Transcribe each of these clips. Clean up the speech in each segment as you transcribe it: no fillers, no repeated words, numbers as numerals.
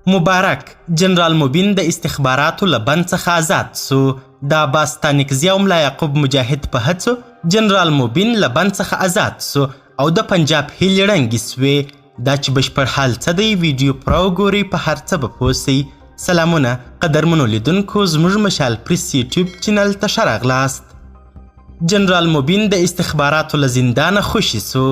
مبارک جنرال مبین د استخباراتو له بند څخه آزاد سو. د عباس ستانکزي او ملا یعقوب مجاهد په هڅو جنرال مبین له بند څخه آزاد سو او د پنجاب هیلې ړنګې سوې. دا چې بشپړ حال څه دی ویډیو پوره وګورئ، په هر څه به پوه سئ. سلامونه قدرمنو لیدونکو، زموږ مشال پریس یوټیوب چینل ته ښه راغلاست. جنرال مبین د استخباراتو له زندانه خوشي سو.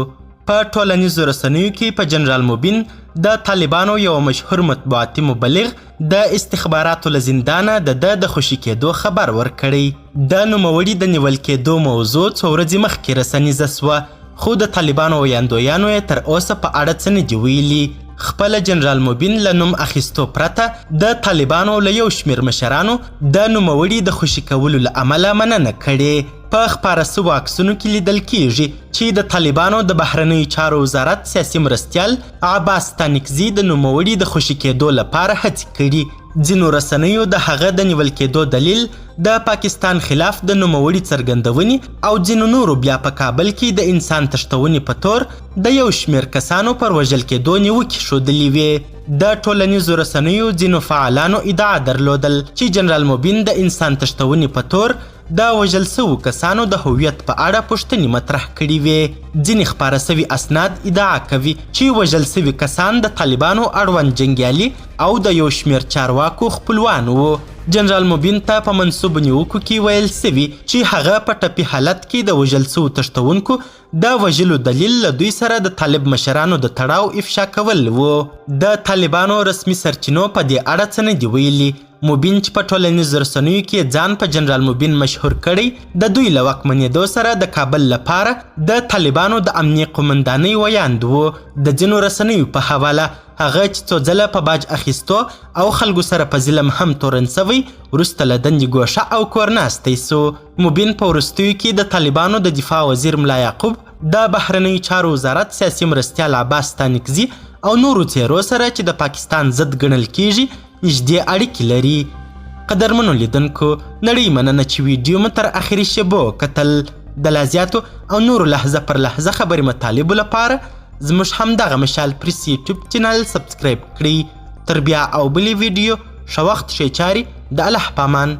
په ټولنیزو رسنیو کې په جنرال مبین د طالبانو یو مشهور مطبوعاتي مبلغ د استخباراتو له زندانه د خوشي کېدو خبر ورکړی. د نوموړي د نیول کېدو موضوع څو ورځې مخکې رسنیزه سوه، خو د طالبانو ویاندویانو یې تر اوسه په اړه څه نه دي ویلي. خپله جنرال مبین له نوم اخیستو پرته د طالبانو له یو شمېر مشرانو د نوموړي د خوشي کولو له امله مننه کړې. په خپاره سوو عکسونو کې لیدل کیږي چې د طالبانو د بهرنیو چارو وزارت سیاسي مرستیال عباس ستانکزي د نوموړي د خوشي کېدو لپاره هڅې کړي. ځینو رسنیو د هغه د نیول کېدو دلیل د پاکستان خلاف د نوموړي څرګندونې او ځینو نورو بیا په کابل کې د انسان تښتونې په تور د یو شمېر کسانو پر وژل کېدو نیوکې ښودلې وې. د ټولنیزو رسنیو ځینو فعالانو ادعا درلودل چې جنرال مبین د انسان تښتونې په تور د وژل سوو کسانو د هویت په اړه پوښتنې مطرح کړي وې. ځینې خپاره سوي اسناد ادعا کوي چې وژل سوي کسان د طالبانو اړوند جنګیالي او د یو شمېر چارواکو خپلوان وو. جنرال مبین ته په منسوبو نیوکو کې ویل سوي چې هغه په ټپي حالت کې د وژل سوو تښتونکو د وژلو دلیل له دوی سره د طالب مشرانو د تړاو افشا کول وو. د طالبانو رسمي سرچینو په دې اړه څه نه دي ویلي. مبین چې په ټولنیزو رسنیو کې ځان په جنرال مبین مشهور کړی، د دوی له واکمنېدو سره د کابل لپاره د طالبانو د امنیې قومندانۍ ویاند و. د ځینو رسنیو په حواله هغه چې څو ځله په باج اخیستو او خلکو سره په ظلم هم تورن سوی، وروسته له دندې ګوښه او کور ناستی سو. مبین په وروستیو کې د طالبانو د دفاع وزیر ملا یعقوب، د بهرنیو چارو وزارت سیاسي مرستیال عباس ستانکزي او نورو څیرو سره چې د پاکستان ضد ګڼل کیږي نږدې اړیکې لري. قدرمنو لیدونکو، نړۍ مننه چې ویډیو مو تر اخري شیبو کتل. د لا زیاتو او نورو لحظه پر لحظه خبري مطالبو لپاره زموږ همدغه مشال پریس یوټیوب چینل سبسکرایب کړئ. تر بیا او بلې ویډیو ښه وخت ښې چارې. د الله په امان.